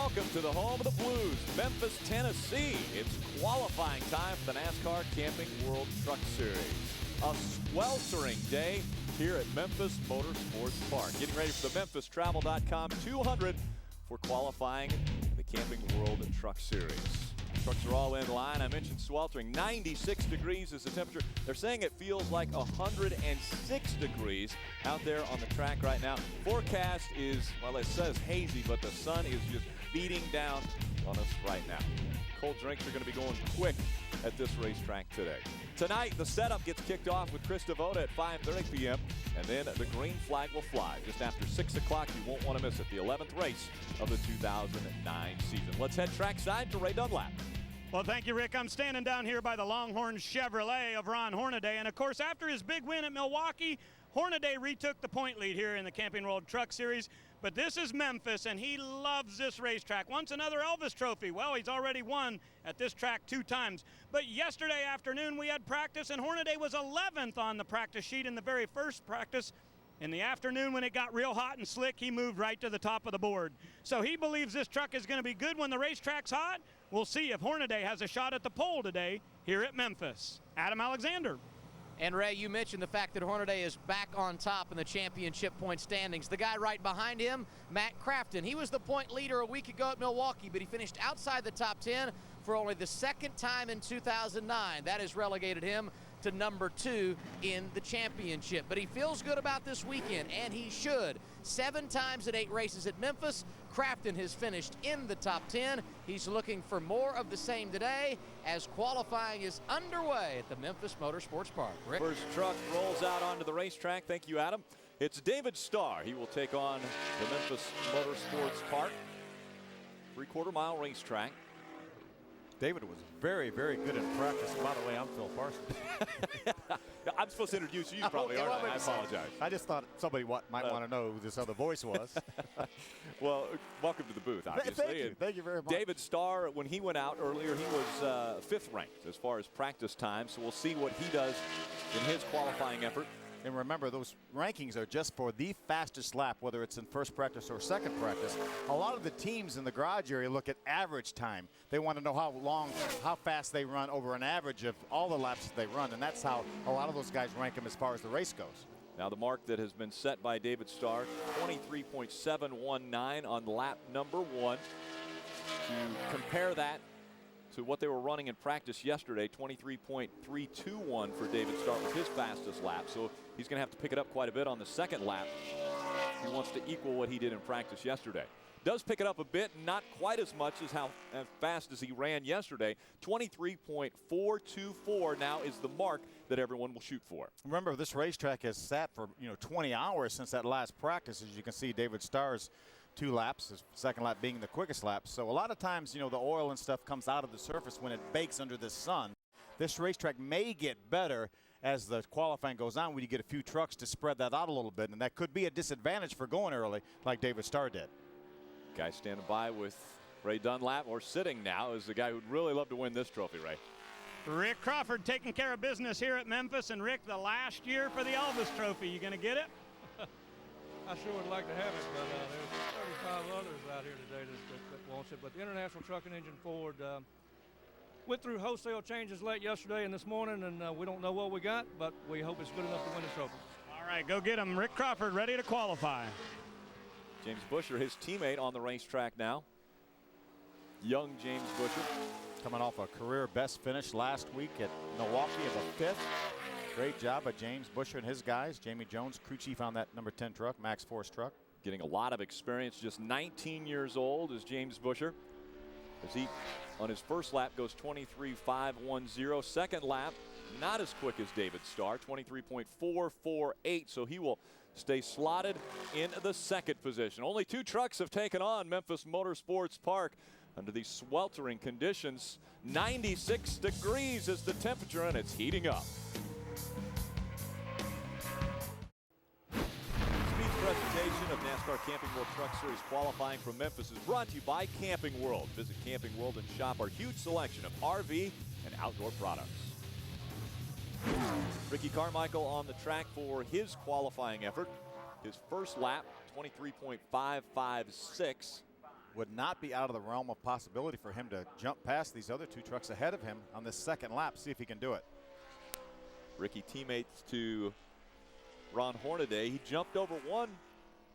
Welcome to the home of the Blues, Memphis, Tennessee. It's qualifying time for the NASCAR Camping World Truck Series. A sweltering day here at Memphis Motorsports Park. Getting ready for the MemphisTravel.com 200 for qualifying the Camping World Truck Series. Trucks are all in line. I mentioned sweltering. 96 degrees is the temperature. They're saying it feels like 106 degrees out there on the track right now. Forecast is, well, it says hazy, but the sun is just beating down on us right now. Cold drinks are going to be going quick at this racetrack today. Tonight, the setup gets kicked off with Chris Devoda at 5:30 p.m. And then the green flag will fly just after 6 o'clock. You won't want to miss it. The 11th race of the 2009 season. Let's head trackside to Ray Dunlap. Well, thank you, Rick. I'm standing down here by the Longhorn Chevrolet of Ron Hornady. And, of course, after his big win at Milwaukee, Hornady retook the point lead here in the Camping World Truck Series. But this is Memphis, and he loves this racetrack. Wants another Elvis Trophy. Well, he's already won at this track 2 times. But yesterday afternoon we had practice, and Hornady was 11th on the practice sheet in the very first practice. In the afternoon, when it got real hot and slick, he moved right to the top of the board. So he believes this truck is going to be good when the racetrack's hot. We'll see if Hornady has a shot at the pole today here at Memphis. Adam Alexander. And Ray, you mentioned the fact that Hornady is back on top in the championship point standings. The guy right behind him, Matt Crafton, he was the point leader a week ago at Milwaukee, but he finished outside the top 10 for only the second time in 2009. That has relegated him to number 2 in the championship. But he feels good about this weekend, and he should. 7 times at 8 races at Memphis. Crafton has finished in the top 10. He's looking for more of the same today as qualifying is underway at the Memphis Motorsports Park. Rick? First truck rolls out onto the racetrack. Thank you, Adam. It's David Starr. He will take on the Memphis Motorsports Park. 3/4 mile racetrack. David was very, very good in practice. By the way, I'm Phil Parsons. I'm supposed to introduce you probably, Okay, aren't I? I apologize. I just thought somebody might want to know who this other voice was. Well, welcome to the booth, obviously. Thank you very much. David Starr, when he went out earlier, he was 5th ranked as far as practice time. So we'll see what he does in his qualifying effort. And remember, those rankings are just for the fastest lap, whether it's in first practice or second practice. A lot of the teams in the garage area look at average time. They want to know how fast they run over an average of all the laps that they run, and that's how a lot of those guys rank them as far as the race goes. Now the mark that has been set by David Starr, 23.719 on lap number 1. To compare that to what they were running in practice yesterday, 23.321 for David Starr was his fastest lap. So he's going to have to pick it up quite a bit on the second lap. He wants to equal what he did in practice yesterday. Does pick it up a bit, not quite as much as how fast as he ran yesterday. 23.424 now is the mark that everyone will shoot for. Remember, this racetrack has sat for 20 hours since that last practice. As you can see, David Starr's 2 laps, his second lap being the quickest lap. So a lot of times, the oil and stuff comes out of the surface when it bakes under the sun. This racetrack may get better as the qualifying goes on when you get a few trucks to spread that out a little bit, and that could be a disadvantage for going early like David Starr did. Guy standing by with Ray Dunlap, or sitting now, is the guy who'd really love to win this trophy, Ray. Rick Crawford taking care of business here at Memphis. And, Rick, the last year for the Elvis Trophy. You going to get it? I sure would like to have it, but there's 35 others out here today that wants it. But the International Truck and Engine Ford went through wholesale changes late yesterday and this morning, and we don't know what we got, but we hope it's good enough to win the trophy. All right, go get him. Rick Crawford ready to qualify. James Busher, his teammate on the racetrack now. Young James Busher. Coming off a career best finish last week at Milwaukee of a 5th. Great job by James Busher and his guys. Jamie Jones, crew chief on that number 10 truck, Max Force truck. Getting a lot of experience, just 19 years old is James Busher. As he, on his first lap, goes 23.510. Second lap, not as quick as David Starr, 23.448. So he will stay slotted in the second position. Only 2 trucks have taken on Memphis Motorsports Park under these sweltering conditions. 96 degrees is the temperature, and it's heating up. Presentation of NASCAR Camping World Truck Series qualifying from Memphis is brought to you by Camping World. Visit Camping World and shop our huge selection of RV and outdoor products. Ricky Carmichael on the track for his qualifying effort. His first lap, 23.556. would not be out of the realm of possibility for him to jump past these other 2 trucks ahead of him on this second lap. See if he can do it. Ricky teammates to Ron Hornaday. He jumped over one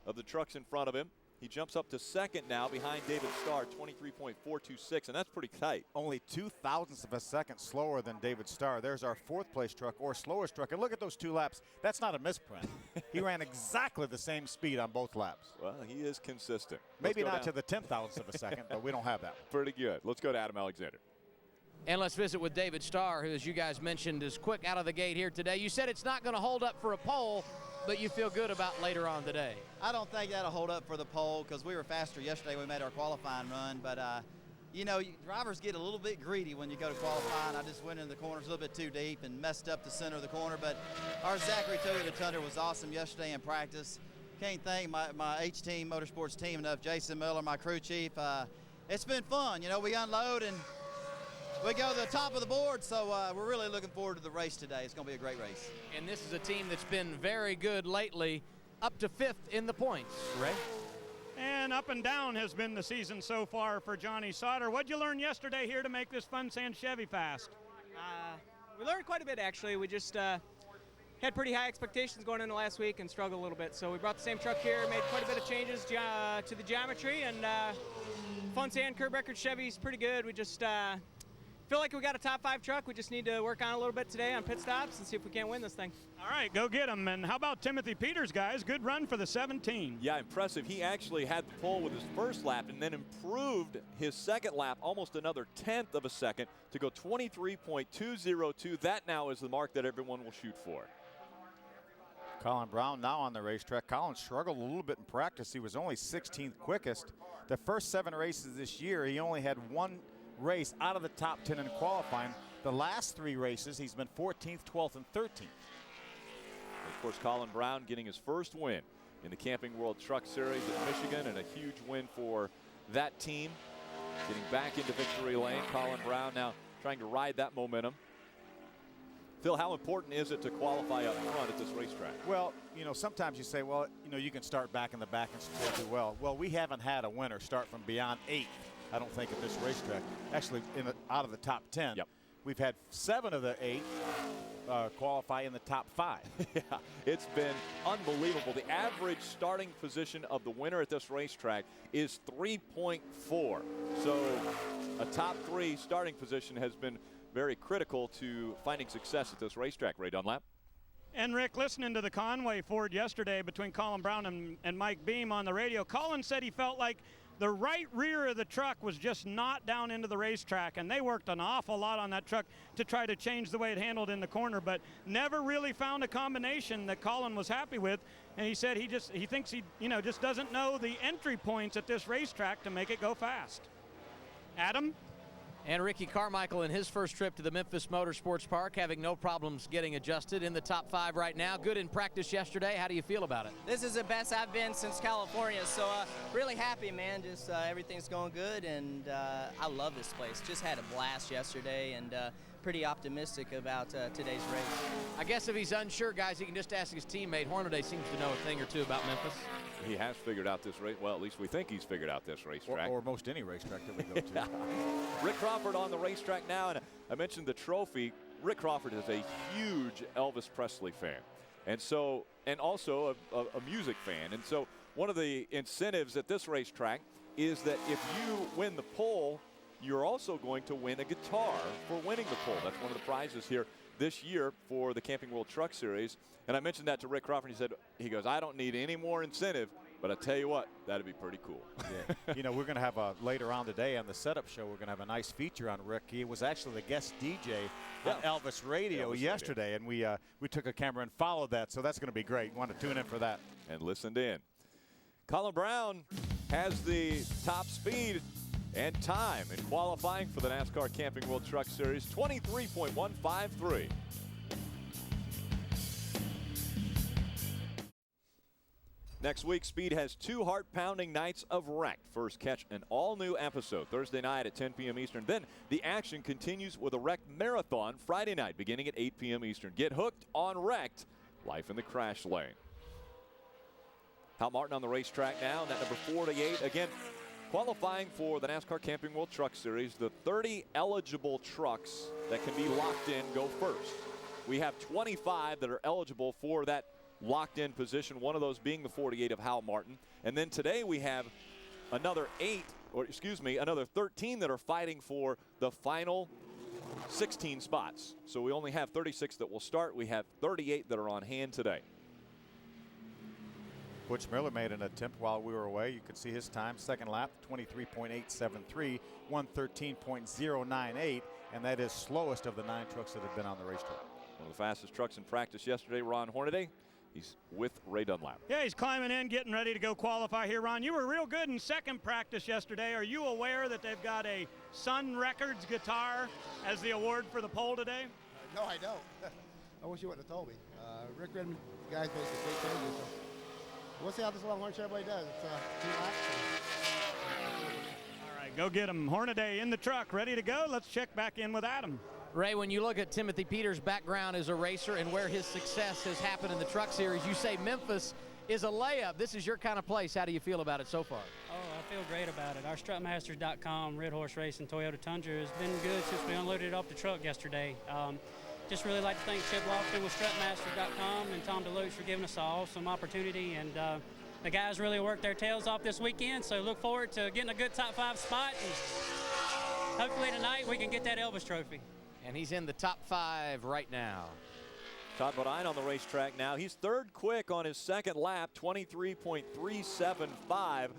of the trucks in front of him. He jumps up to second now behind David Starr, 23.426, and that's pretty tight. Only 0.02 of a second slower than David Starr. There's our 4th place truck, or slowest truck. And look at those 2 laps. That's not a misprint. He ran exactly the same speed on both laps. Well, he is consistent. Maybe not to the 0.1 of a second, but we don't have that. Pretty good. Let's go to Adam Alexander. And let's visit with David Starr, who, as you guys mentioned, is quick out of the gate here today. You said it's not going to hold up for a pole, but you feel good about later on today. I don't think that'll hold up for the pole because we were faster yesterday when we made our qualifying run. But, you know, drivers get a little bit greedy when you go to qualifying. I just went in the corners a little bit too deep and messed up the center of the corner. But our Zachary Toyota Tundra was awesome yesterday in practice. Can't thank my H-Team Motorsports team enough. Jason Miller, my crew chief. It's been fun. You know, we unload and we go to the top of the board, so we're really looking forward to the race today. It's going to be a great race. And this is a team that's been very good lately, up to 5th in the points. Ray? And up and down has been the season so far for Johnny Sauter. What'd you learn yesterday here to make this Fun Sand Chevy fast? We learned quite a bit, actually. We just had pretty high expectations going into last week and struggled a little bit. So we brought the same truck here, made quite a bit of changes to the geometry, and Fun Sand curb record Chevy's pretty good. We just feel like we got a top 5 truck. We just need to work on it a little bit today on pit stops and see if we can't win this thing. All right, go get him. And how about Timothy Peters, guys? Good run for the 17. Yeah, impressive. He actually had the pole with his first lap and then improved his second lap almost another 1/10 of a second to go 23.202. That now is the mark that everyone will shoot for. Colin Brown now on the racetrack. Colin struggled a little bit in practice. He was only 16th quickest. The first 7 races this year, he only had 1 race out of the top 10 in qualifying. The last 3 races, he's been 14th, 12th, and 13th. Of course, Colin Brown getting his first win in the Camping World Truck Series at Michigan, and a huge win for that team. Getting back into victory lane. Colin Brown now trying to ride that momentum. Phil, how important is it to qualify up front at this racetrack? Well, you know, sometimes you say, well, you know, you can start back in the back and still do well. Well, we haven't had a winner start from beyond 8th. I don't think at this racetrack. Actually, out of the top 10, yep. We've had 7 of the 8 qualify in the top 5. Yeah, it's been unbelievable. The average starting position of the winner at this racetrack is 3.4. So a top 3 starting position has been very critical to finding success at this racetrack. Ray Dunlap. And Rick, listening to the Conway Ford yesterday between Colin Brown and Mike Beam on the radio, Colin said he felt like the right rear of the truck was just not down into the racetrack, and they worked an awful lot on that truck to try to change the way it handled in the corner, but never really found a combination that Colin was happy with. And he said he thinks he just doesn't know the entry points at this racetrack to make it go fast. Adam? And Ricky Carmichael in his first trip to the Memphis Motorsports Park, having no problems getting adjusted, in the top 5 right now. Good in practice yesterday. How do you feel about it? This is the best I've been since California, so really happy, man. Just everything's going good, and I love this place. Just had a blast yesterday, and pretty optimistic about today's race. I guess if he's unsure, guys, he can just ask his teammate. Hornaday seems to know a thing or two about Memphis. He has figured out this race. Well, at least we think he's figured out this racetrack. Or most any racetrack that we go to. Rick Crawford on the racetrack now, and I mentioned the trophy. Rick Crawford is a huge Elvis Presley fan, and also a music fan. And so one of the incentives at this racetrack is that if you win the pole, you're also going to win a guitar for winning the pole. That's one of the prizes here this year for the Camping World Truck Series. And I mentioned that to Rick Crawford. He goes, I don't need any more incentive, but I tell you what, that'd be pretty cool. Yeah. You know, we're going to have later on today on the setup show, we're going to have a nice feature on Rick. He was actually the guest DJ on Elvis Radio yesterday, and we took a camera and followed that, so that's going to be great. You want to tune in for that. And listened in. Colin Brown has the top speed and time in qualifying for the NASCAR Camping World Truck Series, 23.153. Next week, Speed has 2 heart-pounding nights of Wrecked. First, catch an all-new episode Thursday night at 10 p.m. Eastern. Then the action continues with a Wrecked marathon Friday night beginning at 8 p.m. Eastern. Get hooked on Wrecked, life in the crash lane. Hal Martin on the racetrack now, and that number 48. Again, Qualifying for the NASCAR Camping World Truck Series, the 30 eligible trucks that can be locked in go first. We have 25 that are eligible for that locked in position, one of those being the 48 of Hal Martin. And then today we have another 13 that are fighting for the final 16 spots. So we only have 36 that will start. We have 38 that are on hand today. Butch Miller made an attempt while we were away. You can see his time, second lap, 23.873, 113.098, and that is slowest of the 9 trucks that have been on the racetrack. One of the fastest trucks in practice yesterday, Ron Hornady. He's with Ray Dunlap. Yeah, he's climbing in, getting ready to go qualify here. Ron, you were real good in second practice yesterday. Are you aware that they've got a Sun Records guitar as the award for the pole today? No, I don't. I wish you wouldn't have told me. Rick Redmond, the guys made some great changes. So we'll see how this Longhorn Chevrolet does. It's 2 laps. All right, go get him. Hornady in the truck, ready to go. Let's check back in with Adam. Ray, when you look at Timothy Peters' background as a racer and where his success has happened in the truck series, you say Memphis is a layup. This is your kind of place. How do you feel about it so far? Oh, I feel great about it. Our strutmasters.com Red Horse Racing Toyota Tundra has been good since we unloaded it off the truck yesterday. Just really like to thank Chip Lofton with strutmasters.com and Tom DeLuce for giving us an awesome opportunity. And the guys really worked their tails off this weekend, so look forward to getting a good top 5 spot. And hopefully tonight we can get that Elvis trophy. And he's in the top 5 right now. Todd Bodine on the racetrack now. He's third quick on his second lap, 23.375.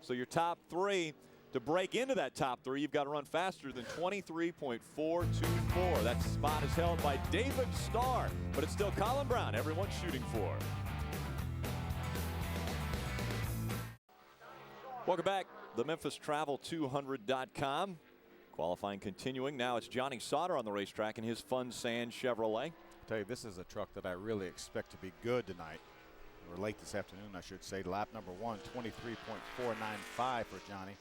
So your top 3, to break into that top 3, you've got to run faster than 23.424. That spot is held by David Starr, but it's still Colin Brown everyone's shooting for. Welcome back. The Memphis Travel 200.com. Qualifying continuing. Now it's Johnny Sauter on the racetrack in his Fun Sand Chevrolet. I'll tell you, this is a truck that I really expect to be good tonight. Or late this afternoon, I should say. Lap number 1, 23.495 for Johnny.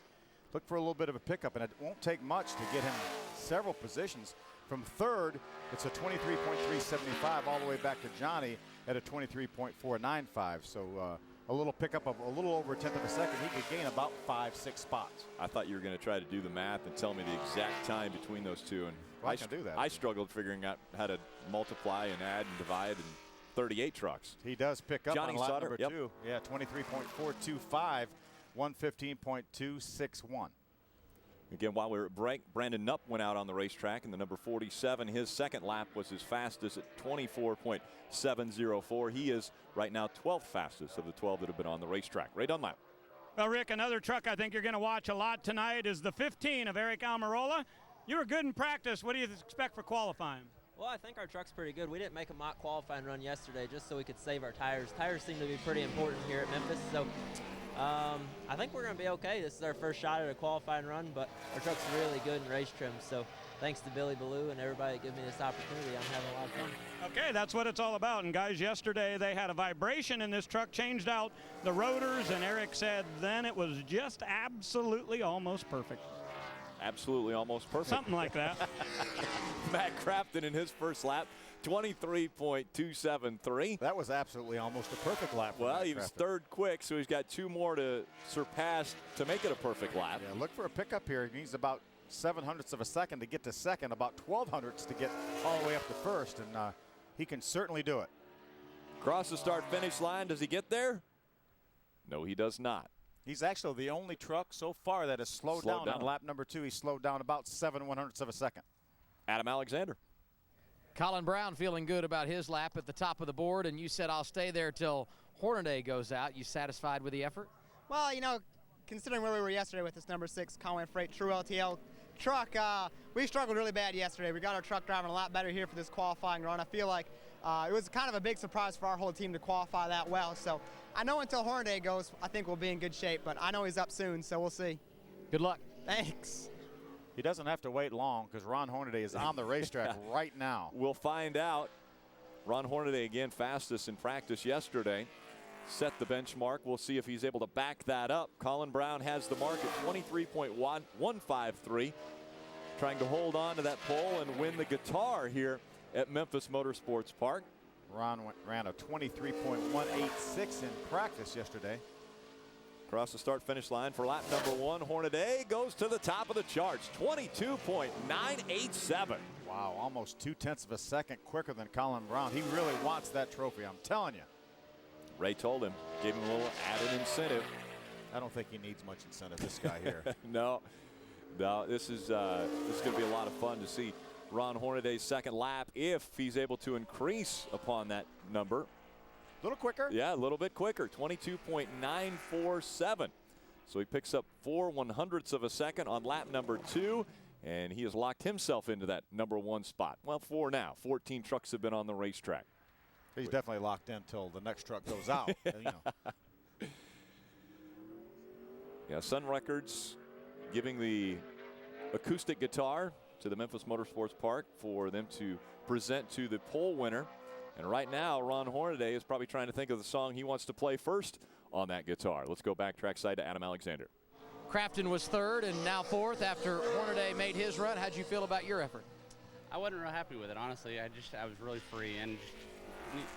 Look for a little bit of a pickup, and it won't take much to get him several positions. From third, it's a 23.375 all the way back to Johnny at a 23.495. So a little pickup of a little over a tenth of a second. He could gain about 5-6 spots. I thought you were going to try to do the math and tell me the exact time between those two. And well, I can do that. I struggled figuring out how to multiply and add and divide and 38 trucks. He does pick up Johnny on lap Sauter, number 2. Yeah, 23.425, 115.261. Again, while we were at break, Brandon Knupp went out on the racetrack in the number 47. His second lap was his fastest at 24.704. He is right now 12th fastest of the 12 that have been on the racetrack. Ray Dunlap. Well, Rick, another truck I think you're going to watch a lot tonight is the 15 of Eric Almirola. You were good in practice. What do you expect for qualifying? Well, I think our truck's pretty good. We didn't make a mock qualifying run yesterday just so we could save our tires. Tires seem to be pretty important here at Memphis, so I think we're going to be okay. This is our first shot at a qualifying run, but our truck's really good in race trim, so thanks to Billy Ballou and everybody that gave me this opportunity. I'm having a lot of fun. Okay, that's what it's all about. And guys, yesterday they had a vibration in this truck, changed out the rotors, and Eric said then it was just absolutely almost perfect. Absolutely almost perfect. Something like that. Matt Crafton in his first lap, 23.273. That was absolutely almost a perfect lap. Well, he was third quick, so he's got 2 more to surpass to make it a perfect lap. Yeah, look for a pickup here. He needs about 7/100ths of a second to get to second, about 12/100ths to get all the way up to first, and he can certainly do it. Cross the start-finish line. Does he get there? No, he does not. He's actually the only truck so far that has slowed down on lap number 2. He slowed down about 7/100ths of a second. Adam Alexander. Colin Brown feeling good about his lap at the top of the board, and you said I'll stay there till Hornady goes out. You satisfied with the effort? Well, you know, considering where we were yesterday with this number 6 Conway Freight True LTL truck, we struggled really bad yesterday. We got our truck driving a lot better here for this qualifying run. I feel like it was kind of a big surprise for our whole team to qualify that well. So I know until Hornady goes, I think we'll be in good shape, but I know he's up soon, so we'll see. Good luck. Thanks. He doesn't have to wait long because Ron Hornady is on the racetrack right now. We'll find out. Ron Hornady again fastest in practice yesterday. Set the benchmark. We'll see if he's able to back that up. Colin Brown has the mark at 23.153. Trying to hold on to that pole and win the guitar here at Memphis Motorsports Park. Ron ran a 23.186 in practice yesterday. across the start-finish line for lap number 1. Hornady goes to the top of the charts, 22.987. Wow, almost 0.2 of a second quicker than Colin Brown. He really wants that trophy, I'm telling you. Ray told him, gave him a little added incentive. I don't think he needs much incentive, this guy here. No, this is going to be a lot of fun to see Ron Hornady's second lap if he's able to increase upon that number. A little quicker? Yeah, a little bit quicker, 22.947. So he picks up 4/100ths of a second on lap number 2, and he has locked himself into that number 1 spot. Well, 4 now. 14 trucks have been on the racetrack. He's definitely locked in until the next truck goes out. Yeah, Sun Records giving the acoustic guitar to the Memphis Motorsports Park for them to present to the pole winner. And right now, Ron Hornaday is probably trying to think of the song he wants to play first on that guitar. Let's go back trackside to Adam Alexander. Crafton was 3rd and now 4th after Hornaday made his run. How'd you feel about your effort? I wasn't real happy with it, honestly. I was really free and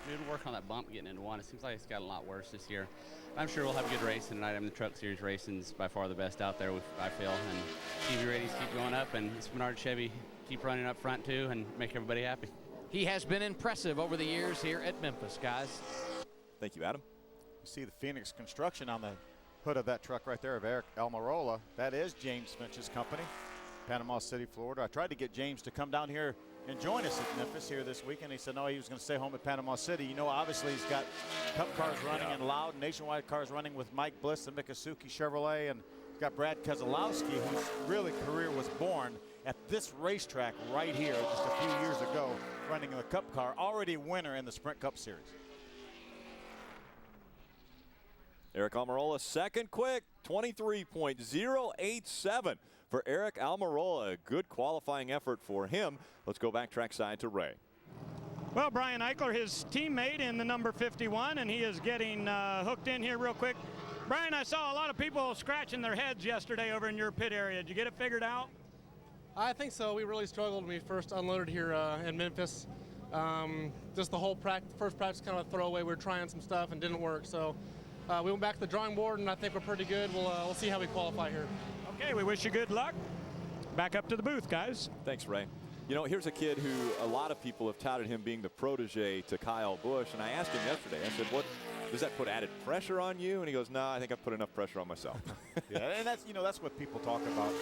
need to work on that bump getting into 1. It seems like it's gotten a lot worse this year. I'm sure we'll have a good race tonight. I mean, the Truck Series racing is by far the best out there, I feel. And TV ratings keep going up, and Menard Chevy keep running up front too and make everybody happy. He has been impressive over the years here at Memphis, guys. Thank you, Adam. You see the Phoenix Construction on the hood of that truck right there of Eric Almirola. That is James Finch's company, Panama City, Florida. I tried to get James to come down here and join us at Memphis here this weekend. He said no, he was going to stay home at Panama City. You know, obviously he's got Cup cars running and Loud Nationwide cars running with Mike Bliss and Mikasuki Chevrolet, and he's got Brad Keselowski, whose really career was born at this racetrack right here just a few years ago, running in the Cup car, already winner in the Sprint Cup Series. Eric Almirola second quick, 23.087 for Eric Almirola. A good qualifying effort for him. Let's go back trackside to Ray. Well, Brian Eichler, his teammate in the number 51, and he is getting hooked in here real quick. Brian, I saw a lot of people scratching their heads yesterday over in your pit area. Did you get it figured out? I think so. We really struggled when we first unloaded here in Memphis. Just the whole first practice kind of a throwaway. We were trying some stuff and didn't work. So we went back to the drawing board, and I think we're pretty good. We'll see how we qualify here. Okay, we wish you good luck. Back up to the booth, guys. Thanks, Ray. You know, here's a kid who a lot of people have touted him being the protege to Kyle Busch, and I asked him yesterday, I said, what does that put added pressure on you? And he goes, no, I think I've put enough pressure on myself. Yeah, and that's, that's what people talk about.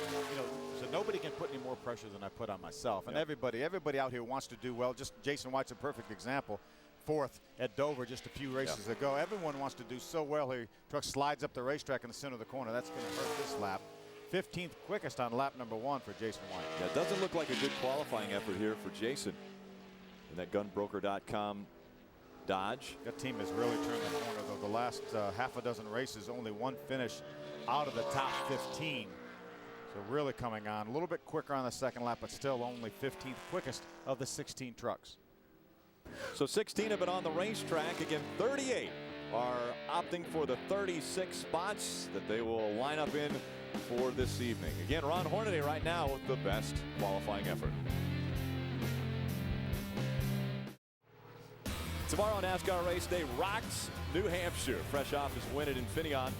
So nobody can put any more pressure than I put on myself. And everybody out here wants to do well. Just Jason White's a perfect example. 4th at Dover just a few races ago. Everyone wants to do so well here. Truck slides up the racetrack in the center of the corner. That's going to hurt this lap. 15th quickest on lap number 1 for Jason White. Yeah, it doesn't look like a good qualifying effort here for Jason. And that gunbroker.com Dodge. That team has really turned the corner, though. The last half a dozen races, only one finish out of the top 15. So really coming on. A little bit quicker on the second lap, but still only 15th quickest of the 16 trucks. So 16 have been on the racetrack. Again, 38 are opting for the 36 spots that they will line up in for this evening. Again, Ron Hornady right now with the best qualifying effort. Tomorrow on NASCAR Race Day, Rocks, New Hampshire, fresh off his win at Infineon.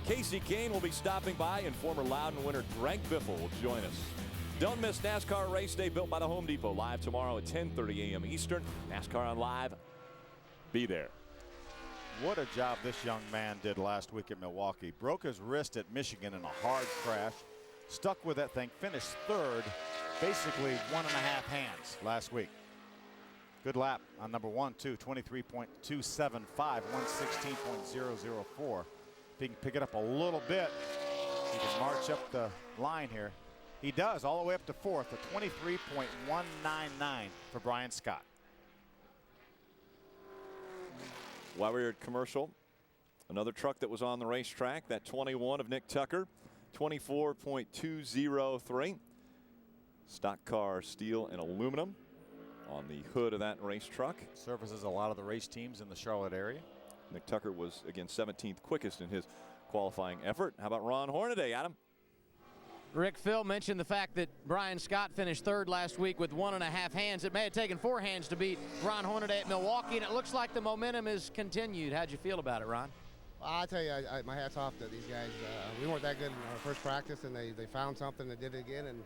Casey Kane will be stopping by, and former Loudon winner Greg Biffle will join us. Don't miss NASCAR Race Day, built by the Home Depot, live tomorrow at 10:30 a.m. Eastern. NASCAR on Live. Be there. What a job this young man did last week at Milwaukee. Broke his wrist at Michigan in a hard crash. Stuck with that thing, finished 3rd, basically 1.5 hands last week. Good lap on number 1, too, 23.275, 116.004. If he can pick it up a little bit, he can march up the line here. He does, all the way up to 4th, a 23.199 for Brian Scott. While we were at commercial, another truck that was on the racetrack, that 21 of Nick Tucker, 24.203. Stock car steel and aluminum on the hood of that race truck. Services a lot of the race teams in the Charlotte area. Nick Tucker was, again, 17th quickest in his qualifying effort. How about Ron Hornaday, Adam? Rick, Phil mentioned the fact that Brian Scott finished 3rd last week with 1.5 hands. It may have taken 4 hands to beat Ron Hornaday at Milwaukee, and it looks like the momentum is continued. How'd you feel about it, Ron? I tell you, my hat's off to these guys. We weren't that good in our first practice, and they found something that did it again, and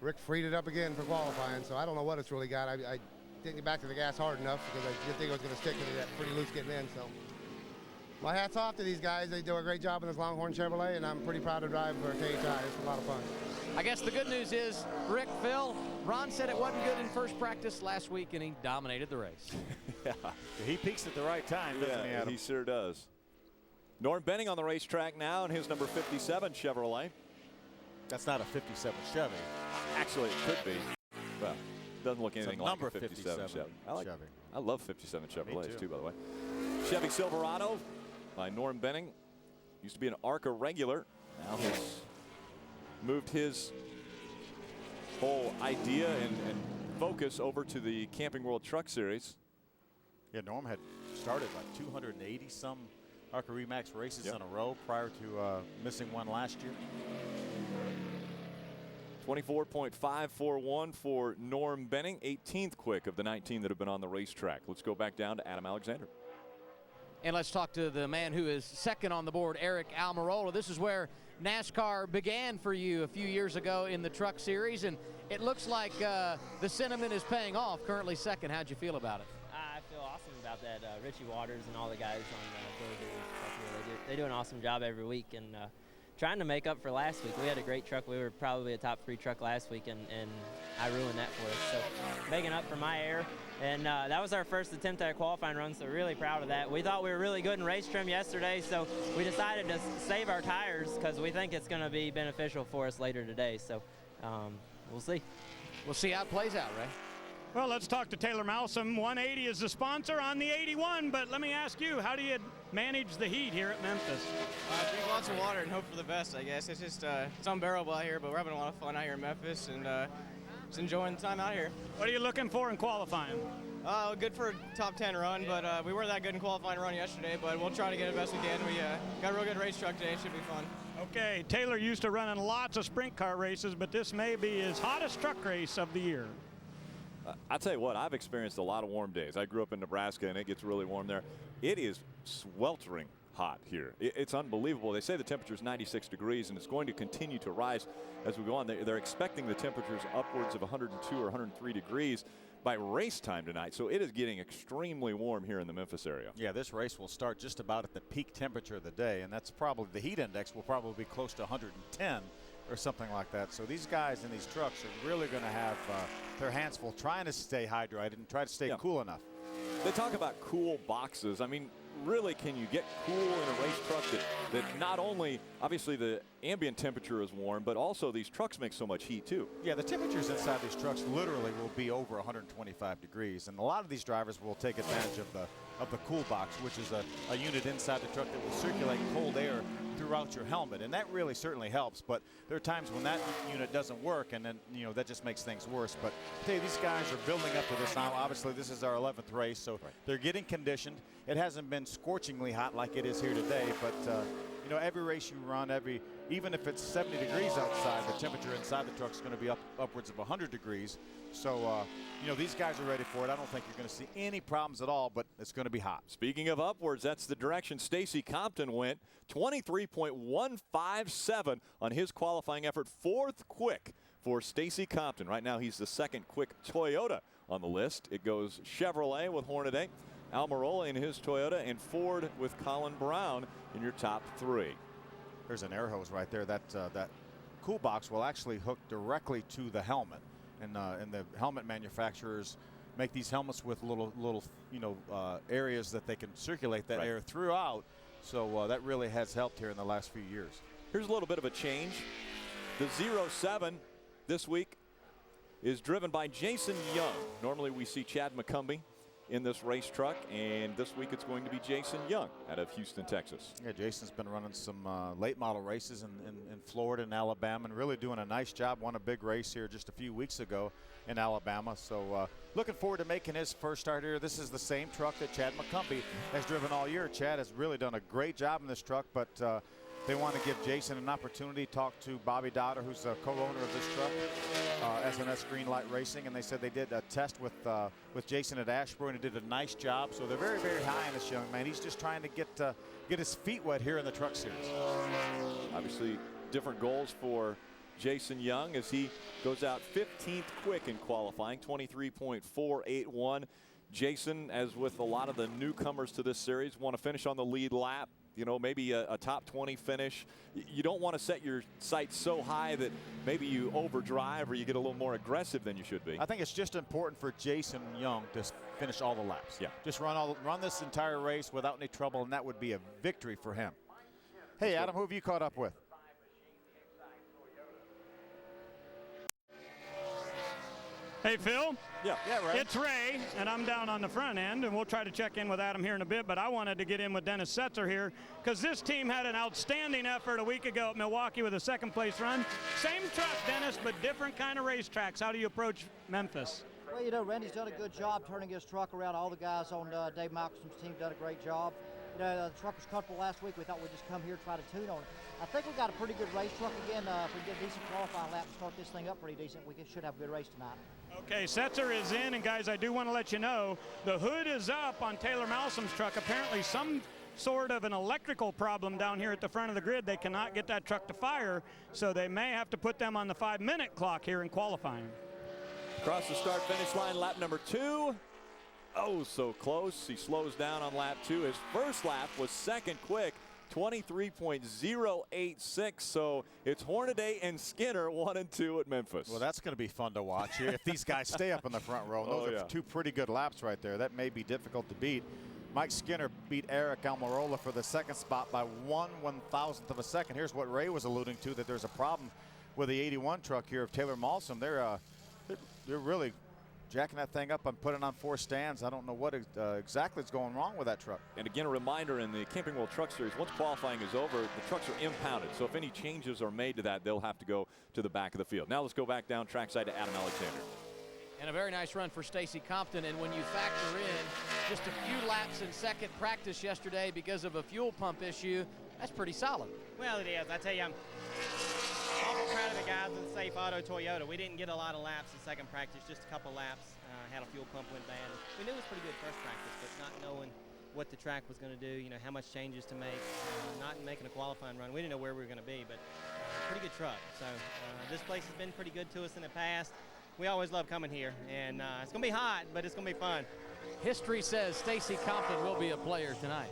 Rick freed it up again for qualifying. So I don't know what it's really got. I didn't get back to the gas hard enough because I didn't think it was going to stick, and it got pretty loose getting in. So my hat's off to these guys. They do a great job in this Longhorn Chevrolet, and I'm pretty proud to drive for KHI. It's a lot of fun. I guess the good news is, Rick, Phil, Ron said it wasn't good in first practice last week, and he dominated the race. Yeah, he peaks at the right time, doesn't he, Adam? He sure does. Norm Benning on the racetrack now in his number 57 Chevrolet. That's not a 57 Chevy. Actually, it could be. Well, doesn't look anything like a 57 Chevy. I love 57 Chevrolets too, by the way. Chevy Silverado by Norm Benning. Used to be an ARCA regular. Now he's moved his whole idea and focus over to the Camping World Truck Series. Yeah, Norm had started like 280 some ARCA Remax races in a row prior to missing one last year. 24.541 for Norm Benning, 18th quick of the 19 that have been on the racetrack. Let's go back down to Adam Alexander. And let's talk to the man who is second on the board, Eric Almirola. This is where NASCAR began for you a few years ago in the Truck Series, and it looks like the sentiment is paying off. Currently second. How'd you feel about it? I feel awesome about that. Richie Waters and all the guys on they do an awesome job every week, and trying to make up for last week. We had a great truck. We were probably a top 3 truck last week, and I ruined that for us. So making up for my error. And that was our first attempt at a qualifying run, so really proud of that. We thought we were really good in race trim yesterday, so we decided to save our tires because we think it's going to be beneficial for us later today. So we'll see. We'll see how it plays out, Ray. Well, let's talk to Taylor Malsom. 180 is the sponsor on the 81, but let me ask you, how do you manage the heat here at Memphis? Drink lots of water and hope for the best, I guess. It's just it's unbearable out here, but we're having a lot of fun out here in Memphis and just enjoying the time out here. What are you looking for in qualifying? Good for a top 10 run, but we weren't that good in qualifying run yesterday, but we'll try to get it best we can. We got a real good race truck today. It should be fun. Okay, Taylor used to running lots of sprint car races, but this may be his hottest truck race of the year. I'll tell you what, I've experienced a lot of warm days. I grew up in Nebraska, and it gets really warm there. It is sweltering hot here. It's unbelievable. They say the temperature is 96 degrees, and it's going to continue to rise as we go on. They're expecting the temperatures upwards of 102 or 103 degrees by race time tonight. So it is getting extremely warm here in the Memphis area. Yeah, this race will start just about at the peak temperature of the day, and that's probably the heat index will probably be close to 110 or something like that. So these guys in these trucks are really going to have their hands full trying to stay hydrated and try to stay cool enough. They talk about cool boxes. I mean, really, can you get cool in a race truck that not only, obviously, the ambient temperature is warm, but also these trucks make so much heat, too? Yeah, the temperatures inside these trucks literally will be over 125 degrees, and a lot of these drivers will take advantage of the cool box, which is a unit inside the truck that will circulate cold air throughout your helmet, and that really certainly helps. But there are times when that unit doesn't work, and then that just makes things worse. But I tell you, these guys are building up to this now. Obviously, this is our 11th race, so they're getting conditioned. It hasn't been scorchingly hot like it is here today, but every race you run, even if it's 70 degrees outside, the temperature inside the truck is going to be upwards of 100 degrees. So, these guys are ready for it. I don't think you're going to see any problems at all, but it's going to be hot. Speaking of upwards, that's the direction Stacy Compton went. 23.157 on his qualifying effort. 4th quick for Stacy Compton. Right now, he's the 2nd quick Toyota on the list. It goes Chevrolet with Hornady, Almirola in his Toyota, and Ford with Colin Brown in your top 3. There's an air hose right there. That cool box will actually hook directly to the helmet. And the helmet manufacturers make these helmets with little areas that they can circulate that air throughout. So that really has helped here in the last few years. Here's a little bit of a change. The 07 this week is driven by Jason Young. Normally we see Chad McCumbee in this race truck, and this week it's going to be Jason Young out of Houston, Texas. Yeah, Jason's been running some late model races in Florida and Alabama, and really doing a nice job. Won a big race here just a few weeks ago in Alabama. So looking forward to making his first start here. This is the same truck that Chad McCumbee has driven all year. Chad has really done a great job in this truck, but They want to give Jason an opportunity to talk to Bobby Dodder, who's a co-owner of this truck, SNS Greenlight Racing, and they said they did a test with Jason at Ashburn and did a nice job. So they're very, very high on this young man. He's just trying to get his feet wet here in the Truck Series. Obviously, different goals for Jason Young as he goes out 15th quick in qualifying, 23.481. Jason, as with a lot of the newcomers to this series, want to finish on the lead lap. You know, maybe a top 20 finish. You don't want to set your sights so high that maybe you overdrive or you get a little more aggressive than you should be. I think it's just important for Jason Young to finish all the laps. Yeah. Just run this entire race without any trouble, and that would be a victory for him. Hey, Adam, who have you caught up with? Hey, Phil. Yeah, Ray. It's Ray, and I'm down on the front end, and we'll try to check in with Adam here in a bit, but I wanted to get in with Dennis Setzer here because this team had an outstanding effort a week ago at Milwaukee with a second-place run. Same truck, Dennis, but different kind of racetracks. How do you approach Memphis? Well, you know, Randy's done a good job turning his truck around. All the guys on Dave Malcolm's team done a great job. You know, the truck was comfortable last week. We thought we'd just come here and try to tune on it. I think we got a pretty good race truck again. If we get a decent qualifying lap and start this thing up pretty decent, we should have a good race tonight. Okay, Setzer is in, and guys, I do want to let you know the hood is up on Taylor Malsom's truck. Apparently some sort of an electrical problem down here at the front of the grid. They cannot get that truck to fire, so they may have to put them on the 5-minute clock here in qualifying. Across the start-finish line, lap number 2. Oh, so close. He slows down on lap 2. His first lap was second quick, 23.086. So it's Hornady and Skinner 1 and 2 at Memphis. Well, that's going to be fun to watch here if these guys stay up in the front row. Those are 2 pretty good laps right there. That may be difficult to beat. Mike Skinner beat Eric Almirola for the second spot by 1/1000th of a second. Here's what Ray was alluding to, that there's a problem with the 81 truck here of Taylor Malsom. They're really jacking that thing up and putting on 4 stands. I don't know what exactly is going wrong with that truck. And again, a reminder, in the Camping World Truck Series, once qualifying is over, the trucks are impounded. So if any changes are made to that, they'll have to go to the back of the field. Now let's go back down trackside to Adam Alexander. And a very nice run for Stacy Compton. And when you factor in just a few laps in second practice yesterday because of a fuel pump issue, that's pretty solid. Well, it is. I tell you, I'm awful proud of the guys at Safe Auto Toyota. We didn't get a lot of laps in second practice, just a couple laps. Had a fuel pump went bad. We knew it was pretty good first practice, but not knowing what the track was going to do, you know, how much changes to make, not making a qualifying run. We didn't know where we were going to be, but pretty good truck. So this place has been pretty good to us in the past. We always love coming here, and it's going to be hot, but it's going to be fun. History says Stacy Compton will be a player tonight.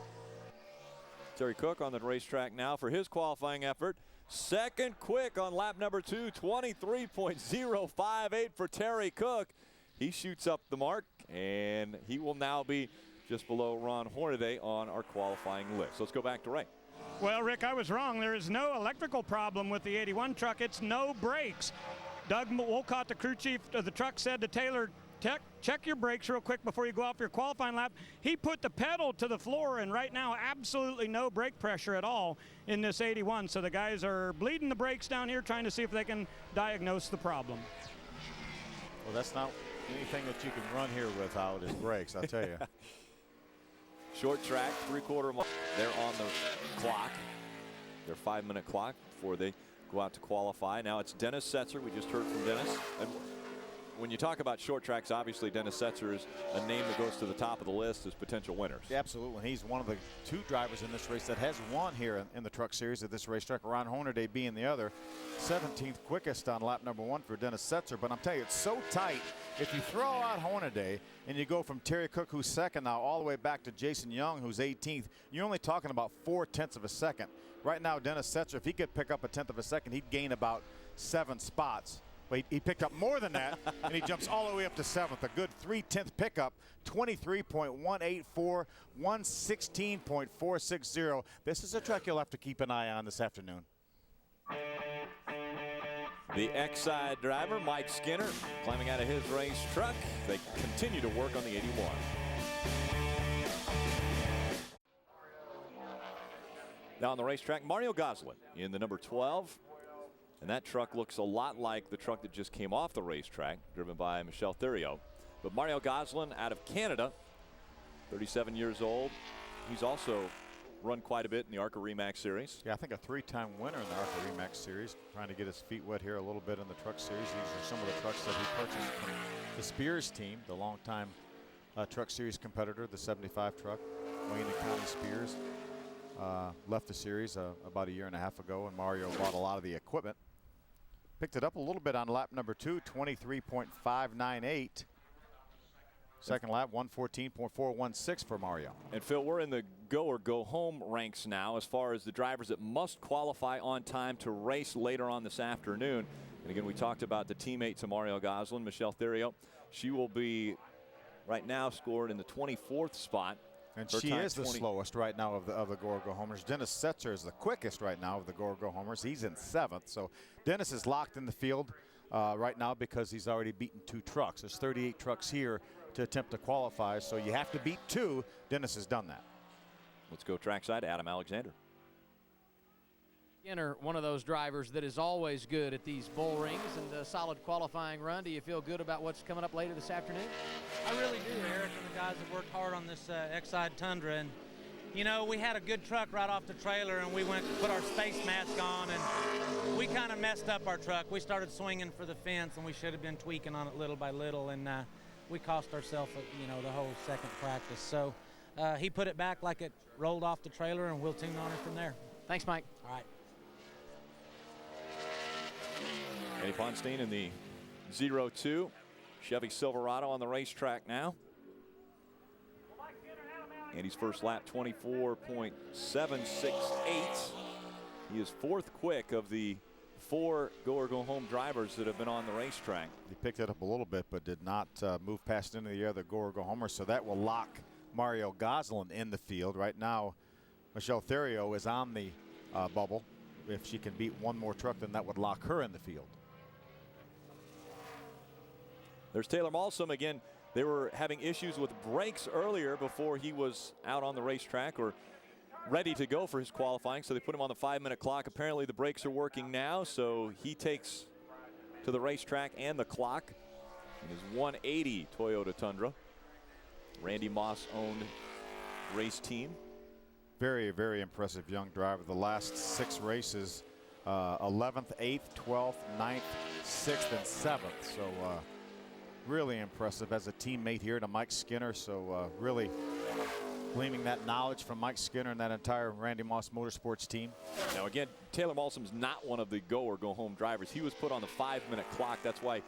Terry Cook on the racetrack now for his qualifying effort. Second quick on lap number 2, 23.058 for Terry Cook. He shoots up the mark, and he will now be just below Ron Hornady on our qualifying list. So let's go back to Ray. Well, Rick, I was wrong. There is no electrical problem with the 81 truck. It's no brakes. Doug Wolcott, the crew chief of the truck, said to Taylor, check your brakes real quick before you go off your qualifying lap. He put the pedal to the floor, and right now absolutely no brake pressure at all in this 81. So the guys are bleeding the brakes down here, trying to see if they can diagnose the problem. Well, that's not anything that you can run here without is brakes, I'll tell you. Short track, 3/4 mile. They're on the clock, their 5-minute clock before they go out to qualify. Now it's Dennis Setzer. We just heard from Dennis. And when you talk about short tracks, obviously Dennis Setzer is a name that goes to the top of the list as potential winners. Yeah, absolutely. He's one of the 2 drivers in this race that has won here in the Truck Series at this racetrack. Ron Hornady being the other. 17th quickest on lap number 1 for Dennis Setzer. But I'm telling you, it's so tight. If you throw out Hornady and you go from Terry Cook, who's second now, all the way back to Jason Young, who's 18th, you're only talking about 0.4 of a second. Right now, Dennis Setzer, if he could pick up 1/10 of a second, he'd gain about 7 spots. But he picked up more than that, and he jumps all the way up to 7th. A good 3/10 pickup, 23.184, 116.460. This is a track you'll have to keep an eye on this afternoon. The X-side driver, Mike Skinner, climbing out of his race truck. They continue to work on the 81. Now on the racetrack, Mario Goslin in the number 12. And that truck looks a lot like the truck that just came off the racetrack, driven by Michel Theriault. But Mario Goslin out of Canada, 37 years old. He's also run quite a bit in the ARCA REMAX Series. Yeah, I think a 3-time winner in the ARCA REMAX Series. Trying to get his feet wet here a little bit in the Truck Series. These are some of the trucks that he purchased from the Spears team, the longtime Truck Series competitor, the 75 truck. Wayne and Connie Spears left the series about a year and a half ago, and Mario bought a lot of the equipment. Picked it up a little bit on lap number 2, 23.598. Second lap, 114.416 for Mario. And Phil, we're in the go or go home ranks now as far as the drivers that must qualify on time to race later on this afternoon. And again, we talked about the teammate to Mario Goslin, Michelle Theriault. She will be right now scored in the 24th spot. And she is the slowest right now of the go or go homers. Dennis Setzer is the quickest right now of the go or go homers. He's in 7th. So Dennis is locked in the field right now because he's already beaten 2 trucks. There's 38 trucks here to attempt to qualify, so you have to beat 2. Dennis has done that. Let's go trackside. Adam Alexander. Skinner, one of those drivers that is always good at these bull rings and a solid qualifying run. Do you feel good about what's coming up later this afternoon? I really do, Eric, and the guys have worked hard on this Exide Tundra. And, you know, we had a good truck right off the trailer, and we went to put our space mask on, and we kind of messed up our truck. We started swinging for the fence, and we should have been tweaking on it little by little, and we cost ourselves, you know, the whole second practice. So he put it back like it rolled off the trailer, and we'll tune on it from there. Thanks, Mike. All right. Eddie Ponstein in the 02 Chevy Silverado on the racetrack now. Andy's first lap, 24.768. He is 4th quick of the 4 go or go home drivers that have been on the racetrack. He picked it up a little bit, but did not move past into the other go or go homer. So that will lock Mario Goslin in the field. Right now, Michelle Theriault is on the bubble. If she can beat 1 more truck, then that would lock her in the field. There's Taylor Malsum again. They were having issues with brakes earlier before he was out on the racetrack or ready to go for his qualifying, so they put him on the 5-minute clock. Apparently the brakes are working now, so he takes to the racetrack and the clock in his 180 Toyota Tundra. Randy Moss owned race team. Very, very impressive young driver. The last 6 races, 11th, 8th, 12th, 9th, 6th, and 7th. So really impressive as a teammate here to Mike Skinner. So really gleaming that knowledge from Mike Skinner and that entire Randy Moss Motorsports team. Now again, Taylor Malsum's not one of the go or go home drivers. He was put on the 5-minute clock. That's why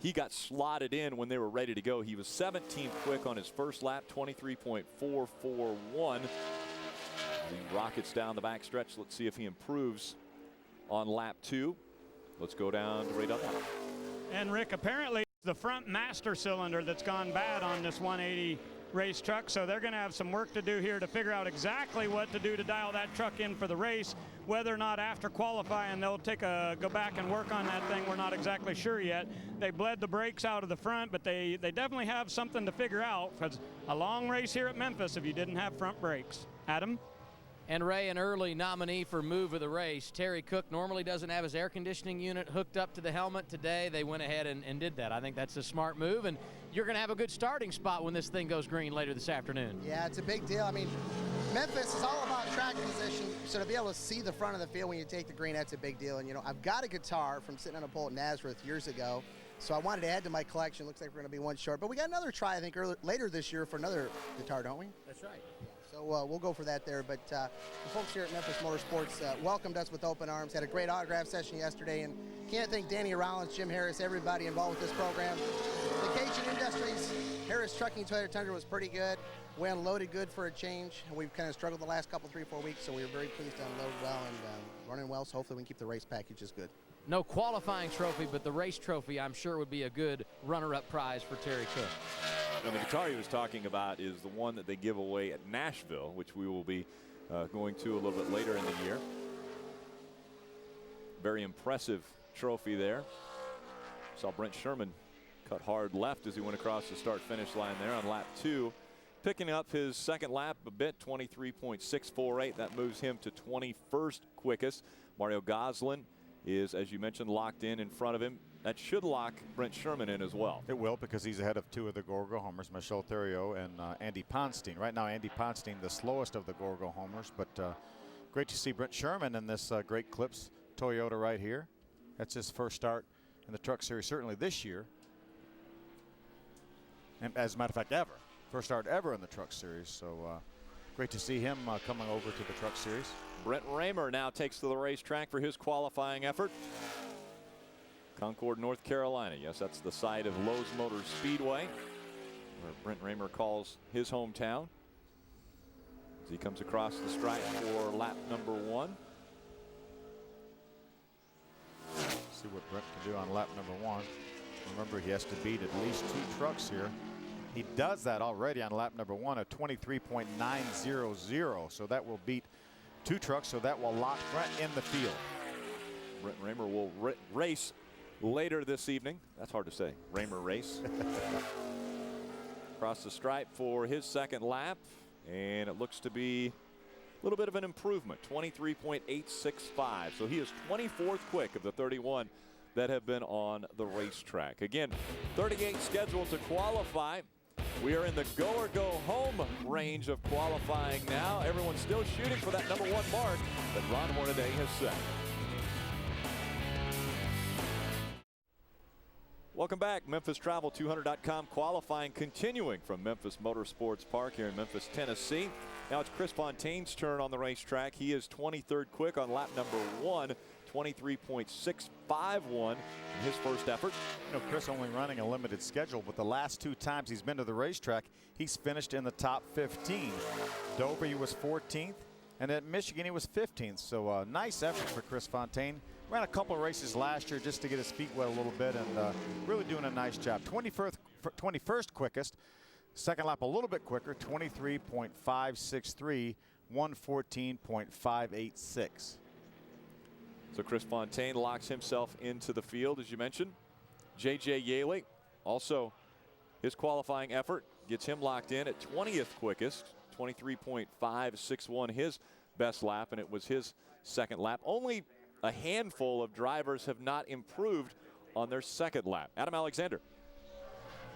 he got slotted in when they were ready to go. He was 17th quick on his first lap, 23.441. He rockets down the back stretch. Let's see if he improves on lap 2. Let's go down to Ray Dunlap. And Rick, apparently the front master cylinder that's gone bad on this 180 race truck, so they're going to have some work to do here to figure out exactly what to do to dial that truck in for the race. Whether or not after qualifying they'll go back and work on that thing, we're not exactly sure yet. They bled the brakes out of the front, but they definitely have something to figure out, because a long race here at Memphis if you didn't have front brakes. Adam? And Ray, an early nominee for move of the race. Terry Cook normally doesn't have his air conditioning unit hooked up to the helmet. Today they went ahead and did that. I think that's a smart move, and you're going to have a good starting spot when this thing goes green later this afternoon. Yeah, it's a big deal. I mean, Memphis is all about track position, so to be able to see the front of the field when you take the green, that's a big deal. And, you know, I've got a guitar from sitting on a pole at Nazareth years ago, so I wanted to add to my collection. Looks like we're going to be one short, but we got another try, I think, later this year for another guitar, don't we? That's right. So we'll go for that there. But the folks here at Memphis Motorsports welcomed us with open arms. Had a great autograph session yesterday, and can't thank Danny Rollins, Jim Harris, everybody involved with this program. The Cajun Industries, Harris Trucking Toyota Tundra was pretty good. We unloaded good for a change, and we've kind of struggled the last couple, 3-4 weeks, so we were very pleased to unload well and running well, so hopefully we can keep the race package as good. No qualifying trophy, but the race trophy, I'm sure, would be a good runner-up prize for Terry Cook. And the guitar he was talking about is the one that they give away at Nashville, which we will be going to a little bit later in the year. Very impressive trophy there. Saw Brent Sherman cut hard left as he went across the start-finish line there on lap 2. Picking up his second lap a bit, 23.648. That moves him to 21st quickest. Mario Goslin is, as you mentioned, locked in front of him That should lock Brent Sherman in as well. It will, because he's ahead of 2 of the Gorgo homers, Michel Theriot and Andy Ponstein. Right now, Andy Ponstein, the slowest of the Gorgo homers, but great to see Brent Sherman in this great Clips Toyota right here. That's his first start in the Truck Series, certainly this year. And as a matter of fact, ever. First start ever in the Truck Series. So great to see him coming over to the Truck Series. Brent Raymer now takes to the racetrack for his qualifying effort. Concord, North Carolina. Yes, that's the site of Lowe's Motor Speedway, where Brent Raymer calls his hometown. As he comes across the stripe for lap number 1. See what Brent can do on lap number 1. Remember, he has to beat at least 2 trucks here. He does that already on lap number 1 at 23.900. So that will beat 2 trucks. So that will lock Brent in the field. Brent Raymer will race later this evening. That's hard to say. Raymer race. Across the stripe for his second lap. And it looks to be a little bit of an improvement. 23.865. So he is 24th quick of the 31 that have been on the racetrack. Again, 38 scheduled to qualify. We are in the go or go home range of qualifying now. Everyone's still shooting for that number 1 mark that Ron Hornaday has set. Welcome back. MemphisTravel200.com qualifying continuing from Memphis Motorsports Park here in Memphis, Tennessee. Now it's Chris Fontaine's turn on the racetrack. He is 23rd quick on lap number 1. 23.651 in his first effort. You know, Chris only running a limited schedule, but the last 2 times he's been to the racetrack, he's finished in the top 15. Dover, he was 14th, and at Michigan, he was 15th. So nice effort for Chris Fontaine. Ran a couple of races last year just to get his feet wet a little bit, and really doing a nice job. 21st quickest. Second lap a little bit quicker, 23.563, 114.586. So Chris Fontaine locks himself into the field, as you mentioned. J.J. Yaley, also his qualifying effort, gets him locked in at 20th quickest, 23.561 his best lap, and it was his second lap. Only a handful of drivers have not improved on their second lap. Adam Alexander.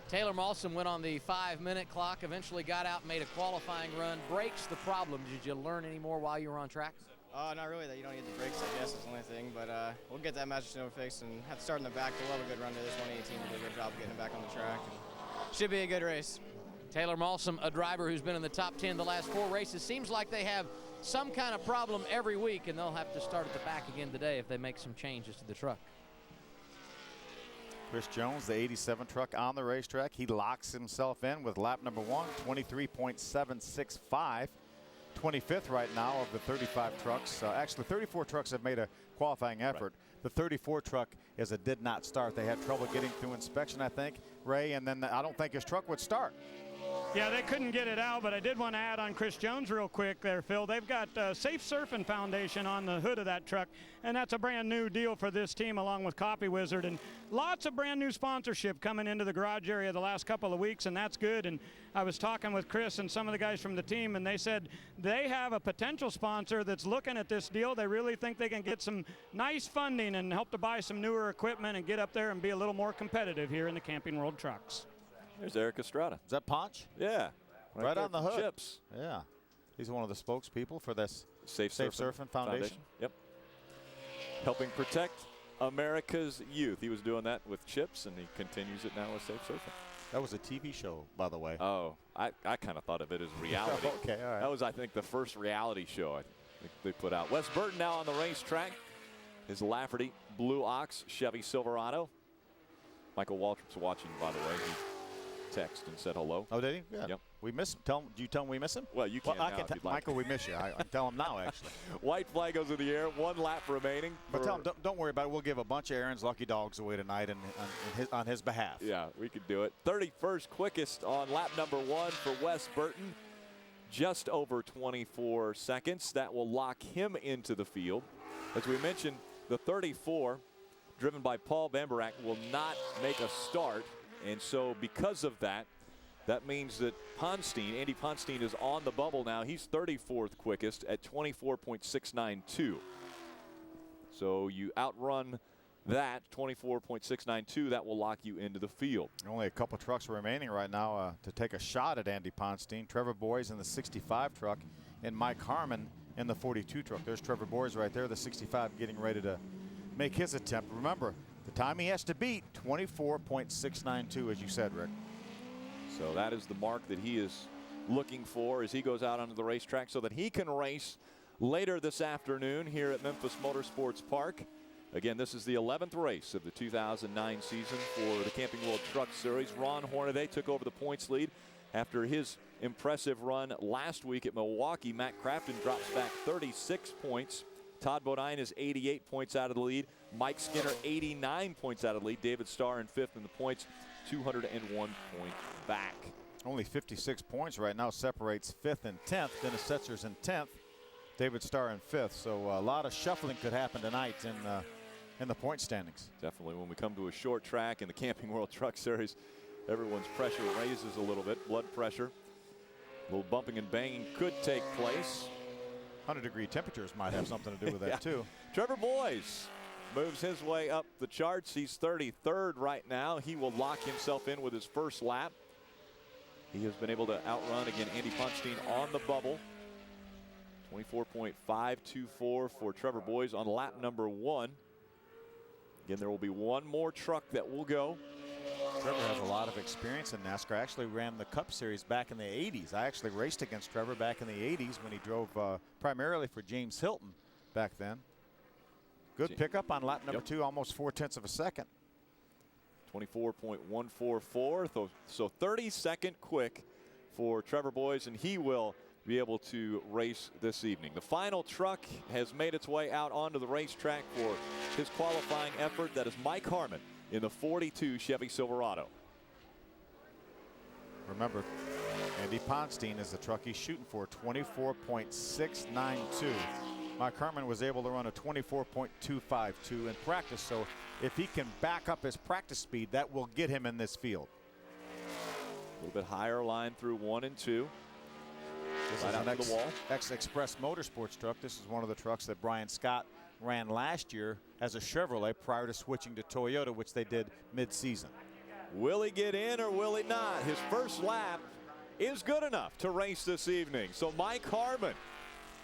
Taylor Malsom went on the 5-minute clock, eventually got out and made a qualifying run. Brakes the problem. Did you learn any more while you were on track? Not really. That you don't get the brakes, I guess, is the only thing. But we'll get that Magic Snow fixed and have to start in the back. We'll have a good run to this 118. We'll do a good job getting back on the track. And should be a good race. Taylor Malsom, a driver who's been in the top 10 the last 4 races. Seems like they have some kind of problem every week, and they'll have to start at the back again today if they make some changes to the truck. Chris Jones, the 87 truck on the racetrack. He locks himself in with lap number 1, 23.765. 25th right now of the 35 trucks. Actually, 34 trucks have made a qualifying effort. Right. The 34 truck is a did not start. They had trouble getting through inspection, I think, Ray, and then I don't think his truck would start. Yeah, they couldn't get it out, but I did want to add on Chris Jones real quick there, Phil. They've got Safe Surfing Foundation on the hood of that truck, and that's a brand new deal for this team along with Copy Wizard, and lots of brand new sponsorship coming into the garage area the last couple of weeks, and that's good. And I was talking with Chris and some of the guys from the team, and they said they have a potential sponsor that's looking at this deal. They really think they can get some nice funding and help to buy some newer equipment and get up there and be a little more competitive here in the Camping World Trucks. There's Eric Estrada. Is that Ponch? Yeah. Right on the hood. Chips. Yeah. He's one of the spokespeople for this Safe Surfing Foundation. Yep. Helping protect America's youth. He was doing that with Chips, and he continues it now with Safe Surfing. That was a TV show, by the way. Oh, I kind of thought of it as reality. Okay, all right. That was, I think, the first reality show I think they put out. Wes Burton now on the racetrack. His Lafferty Blue Ox Chevy Silverado. Michael Waltrip's watching, by the way. He text and said hello. Oh, did he? Yeah. Yep. We miss him. Do you tell him we miss him? Well, you can. Well, now if you'd like. Michael, we miss you. I tell him now, actually. White flag goes in the air. 1 lap remaining. But tell him, don't worry about it. We'll give a bunch of Aaron's lucky dogs away tonight on his behalf. Yeah, we could do it. 31st quickest on lap number 1 for Wes Burton. Just over 24 seconds. That will lock him into the field. As we mentioned, the 34, driven by Paul Bambarak, will not make a start. And so because of that, that means that Andy Ponstein is on the bubble now. He's 34th quickest at 24.692. So you outrun that 24.692, that will lock you into the field. Only a couple trucks remaining right now to take a shot at Andy Ponstein. Trevor Boys in the 65 truck and Mike Harmon in the 42 truck. There's Trevor Boys right there, the 65, getting ready to make his attempt. Remember, the time he has to beat, 24.692, as you said, Rick. So that is the mark that he is looking for as he goes out onto the racetrack so that he can race later this afternoon here at Memphis Motorsports Park. Again, this is the 11th race of the 2009 season for the Camping World Truck Series. Ron Hornady took over the points lead after his impressive run last week at Milwaukee. Matt Crafton drops back 36 points. Todd Bodine is 88 points out of the lead. Mike Skinner 89 points out of the lead. David Starr in 5th in the points, 201 points back. Only 56 points right now separates 5th and 10th. Dennis Setzer's in 10th. David Starr in 5th. So a lot of shuffling could happen tonight in the point standings. Definitely when we come to a short track in the Camping World Truck Series, everyone's pressure raises a little bit. Blood pressure, a little bumping and banging could take place. 100-degree temperatures might have something to do with that, too. Trevor Boys moves his way up the charts. He's 33rd right now. He will lock himself in with his first lap. He has been able to outrun, again, Andy Ponstein on the bubble. 24.524 for Trevor Boys on lap number 1. Again, there will be one more truck that will go. Trevor has a lot of experience in NASCAR. Actually ran the Cup Series back in the 80s. I actually raced against Trevor back in the 80s when he drove primarily for James Hilton back then. Good pickup on lap number 2, almost 0.4 of a second. 24.144, so 32nd quick for Trevor Boys, and he will be able to race this evening. The final truck has made its way out onto the racetrack for his qualifying effort. That is Mike Harmon in the 42 Chevy Silverado. Remember, Andy Ponstein is the truck he's shooting for, 24.692. Mike Harmon was able to run a 24.252 in practice, so if he can back up his practice speed, that will get him in this field. A little bit higher line through 1 and 2. This right is out an to the wall. Express Motorsports truck. This is one of the trucks that Brian Scott ran last year as a Chevrolet prior to switching to Toyota, which they did mid-season. Will he get in or will he not? His first lap is good enough to race this evening. So Mike Harmon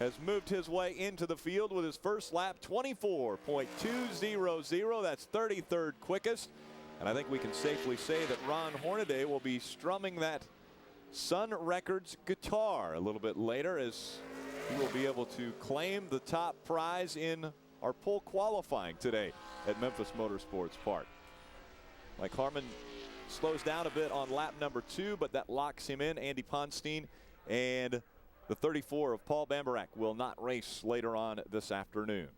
has moved his way into the field with his first lap, 24.200. That's 33rd quickest. And I think we can safely say that Ron Hornady will be strumming that Sun Records guitar a little bit later, as he will be able to claim the top prize in our pole qualifying today at Memphis Motorsports Park. Mike Harmon slows down a bit on lap number 2, but that locks him in. Andy Ponstein and the 34 of Paul Bambarak will not race later on this afternoon.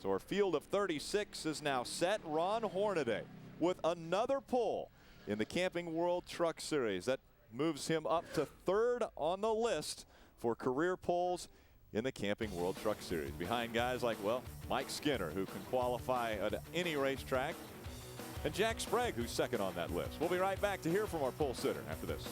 So our field of 36 is now set. Ron Hornady with another pole in the Camping World Truck Series. That moves him up to 3rd on the list for career poles in the Camping World Truck Series. Behind guys like, well, Mike Skinner, who can qualify at any racetrack, and Jack Sprague, who's 2nd on that list. We'll be right back to hear from our pole sitter after this.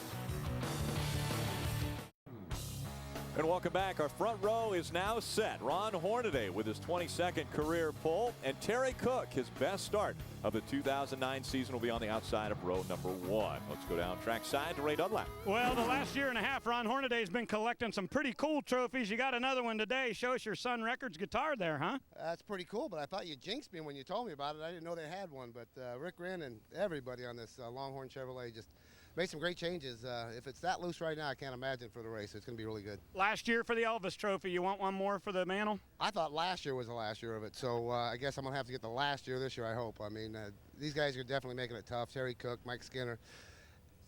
And welcome back. Our front row is now set. Ron Hornady with his 22nd career pole, and Terry Cook, his best start of the 2009 season, will be on the outside of row number 1. Let's go down trackside to Ray Dunlap. Well, the last year and a half, Ron Hornady has been collecting some pretty cool trophies. You got another one today. Show us your Sun Records guitar there, huh? That's pretty cool, but I thought you jinxed me when you told me about it. I didn't know they had one, but Rick Wren and everybody on this Longhorn Chevrolet just made some great changes. If it's that loose right now, I can't imagine for the race. It's going to be really good. Last year for the Elvis Trophy, you want one more for the mantle? I thought last year was the last year of it, so I guess I'm going to have to get the last year this year, I hope. I mean, these guys are definitely making it tough. Terry Cook, Mike Skinner,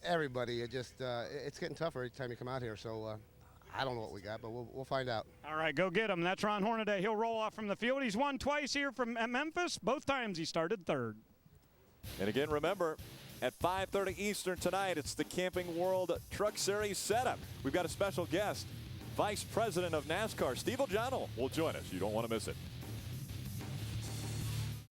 everybody. It's getting tougher every time you come out here, so I don't know what we got, but we'll find out. All right, go get him. That's Ron Hornady. He'll roll off from the field. He's won twice here at Memphis. Both times he started 3rd. And again, remember, at 5:30 Eastern tonight, it's the Camping World Truck Series setup. We've got a special guest, Vice President of NASCAR, Steve O'Donnell, will join us. You don't want to miss it.